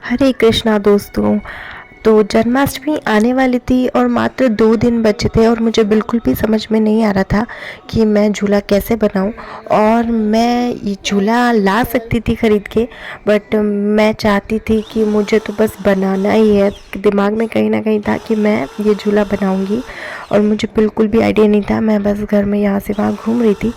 हरे कृष्णा दोस्तों। तो जन्माष्टमी आने वाली थी और मात्र 2 दिन बचे थे और मुझे बिल्कुल भी समझ में नहीं आ रहा था कि मैं झूला कैसे बनाऊं। और मैं ये झूला ला सकती थी ख़रीद के, बट मैं चाहती थी कि मुझे तो बस बनाना ही है। दिमाग में कहीं ना कहीं था कि मैं ये झूला बनाऊंगी और मुझे बिल्कुल भी आइडिया नहीं था। मैं बस घर में यहाँ से वहाँ घूम रही थी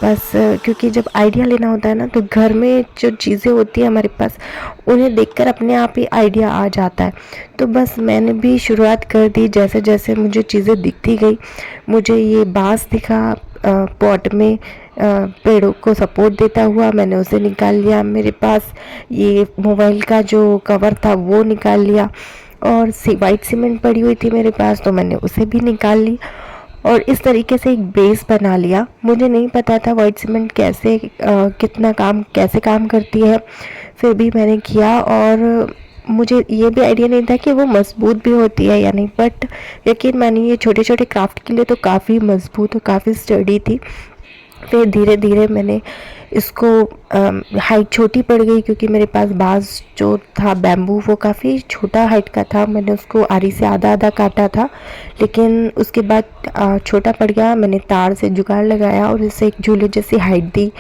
बस, क्योंकि जब आइडिया लेना होता है ना तो घर में जो चीज़ें होती हैं हमारे पास, उन्हें देखकर अपने आप ही आइडिया आ जाता है। तो बस मैंने भी शुरुआत कर दी। जैसे जैसे मुझे चीज़ें दिखती गई, मुझे ये बांस दिखा पॉट में पेड़ों को सपोर्ट देता हुआ, मैंने उसे निकाल लिया। मेरे पास ये मोबाइल का जो कवर था वो निकाल लिया और वाइट सीमेंट पड़ी हुई थी मेरे पास, तो मैंने उसे भी निकाल ली और इस तरीके से एक बेस बना लिया। मुझे नहीं पता था वाइट सीमेंट कैसे कितना काम कैसे काम करती है, फिर भी मैंने किया। और मुझे ये भी आइडिया नहीं था कि वो मज़बूत भी होती है या नहीं, बट यकीन मानिए ये छोटे छोटे क्राफ्ट के लिए तो काफ़ी मज़बूत और काफ़ी स्टडी थी। फिर धीरे धीरे मैंने इसको हाइट छोटी पड़ गई क्योंकि मेरे पास बांस जो था बैम्बू वो काफ़ी छोटा हाइट का था। मैंने उसको आरी से आधा आधा काटा था, लेकिन उसके बाद छोटा पड़ गया। मैंने तार से जुगाड़ लगाया और इससे एक झूले जैसी हाइट दी।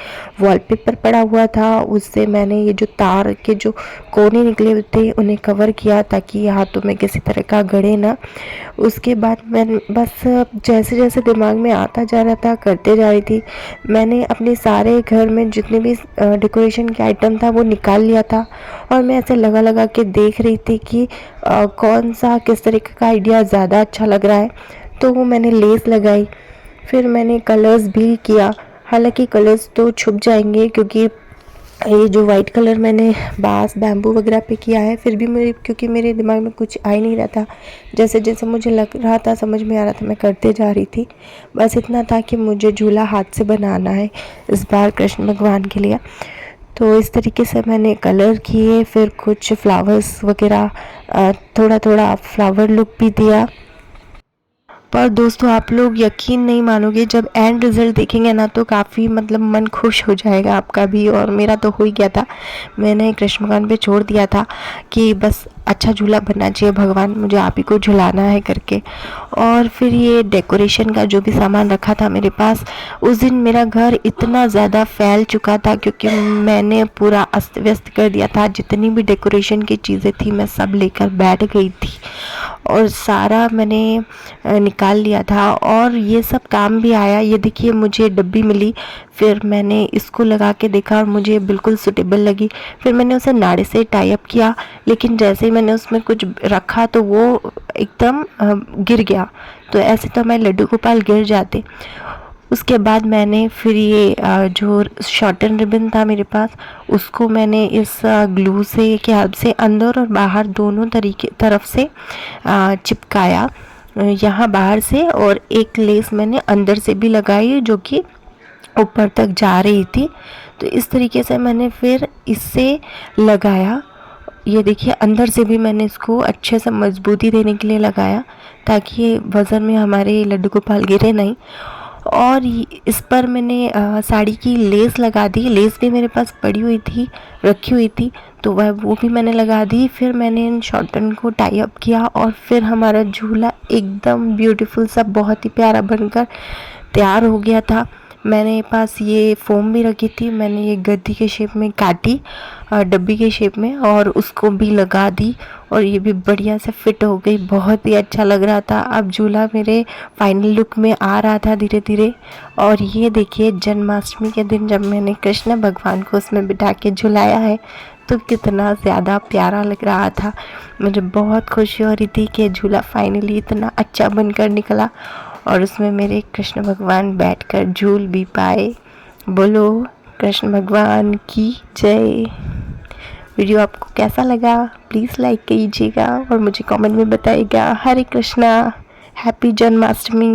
वॉलपेपर पड़ा हुआ था, उससे मैंने ये जो तार के जो कोने निकले हुए थे उन्हें कवर किया ताकि हाथों में किसी तरह का गड़े ना। उसके बाद मैं बस जैसे जैसे दिमाग में आता जा रहा था करते जा रही थी। मैंने अपने सारे घर में जितने भी डेकोरेशन के आइटम था वो निकाल लिया था और मैं ऐसे लगा लगा के देख रही थी कि कौन सा किस तरीके का आइडिया ज़्यादा अच्छा लग रहा है। तो वो मैंने लेस लगाई, फिर मैंने कलर्स भी किया। हालांकि कलर्स तो छुप जाएंगे क्योंकि ये जो वाइट कलर मैंने बांस बैम्बू वगैरह पे किया है, फिर भी मेरे क्योंकि मेरे दिमाग में कुछ आ ही नहीं रहा था। जैसे जैसे मुझे लग रहा था समझ में आ रहा था मैं करते जा रही थी। बस इतना था कि मुझे झूला हाथ से बनाना है इस बार कृष्ण भगवान के लिए। तो इस तरीके से मैंने कलर किए, फिर कुछ फ्लावर्स वगैरह थोड़ा थोड़ा फ्लावर लुक भी दिया। पर दोस्तों आप लोग यकीन नहीं मानोगे, जब एंड रिज़ल्ट देखेंगे ना तो काफ़ी मतलब मन खुश हो जाएगा आपका भी, और मेरा तो हो ही गया था। मैंने कृष्ण भगवान पे छोड़ दिया था कि बस अच्छा झूला बनना चाहिए, भगवान मुझे आप ही को झुलाना है करके। और फिर ये डेकोरेशन का जो भी सामान रखा था मेरे पास, उस दिन मेरा घर इतना ज़्यादा फैल चुका था क्योंकि मैंने पूरा अस्त व्यस्त कर दिया था। जितनी भी डेकोरेशन की चीज़ें थी मैं सब लेकर बैठ गई थी और सारा मैंने निकाल लिया था और ये सब काम भी आया। ये देखिए मुझे डब्बी मिली, फिर मैंने इसको लगा के देखा और मुझे बिल्कुल सूटेबल लगी। फिर मैंने उसे नाड़े से टाई अप किया, लेकिन जैसे ही मैंने उसमें कुछ रखा तो वो एकदम गिर गया। तो ऐसे तो हमारे लड्डू गोपाल गिर जाते। उसके बाद मैंने फिर ये जो शॉर्टन रिबन था मेरे पास, उसको मैंने इस ग्लू से के हेल्प से अंदर और बाहर दोनों तरफ से चिपकाया, यहाँ बाहर से, और एक लेस मैंने अंदर से भी लगाई जो कि ऊपर तक जा रही थी। तो इस तरीके से मैंने फिर इससे लगाया। ये देखिए अंदर से भी मैंने इसको अच्छे से मजबूती देने के लिए लगाया ताकि वज़न में हमारे लड्डू गोपाल गिरे नहीं। और इस पर मैंने साड़ी की लेस लगा दी। लेस भी मेरे पास पड़ी हुई थी, रखी हुई थी, तो वो भी मैंने लगा दी। फिर मैंने इन शॉर्टन को टाई अप किया और फिर हमारा झूला एकदम ब्यूटीफुल सा बहुत ही प्यारा बनकर तैयार हो गया था। मैंने पास ये फ़ोम भी रखी थी, मैंने ये गद्दी के शेप में काटी, डब्बी के शेप में, और उसको भी लगा दी और ये भी बढ़िया से फिट हो गई। बहुत ही अच्छा लग रहा था। अब झूला मेरे फाइनल लुक में आ रहा था धीरे धीरे। और ये देखिए जन्माष्टमी के दिन जब मैंने कृष्ण भगवान को उसमें बिठा के झुलाया है तो कितना ज़्यादा प्यारा लग रहा था। मुझे बहुत खुशी हो रही थी कि झूला फाइनली इतना अच्छा बनकर निकला और उसमें मेरे कृष्ण भगवान बैठकर झूल भी पाए। बोलो कृष्ण भगवान की जय। वीडियो आपको कैसा लगा प्लीज़ लाइक कीजिएगा और मुझे कमेंट में बताइएगा। हरे कृष्णा, हैप्पी जन्माष्टमी।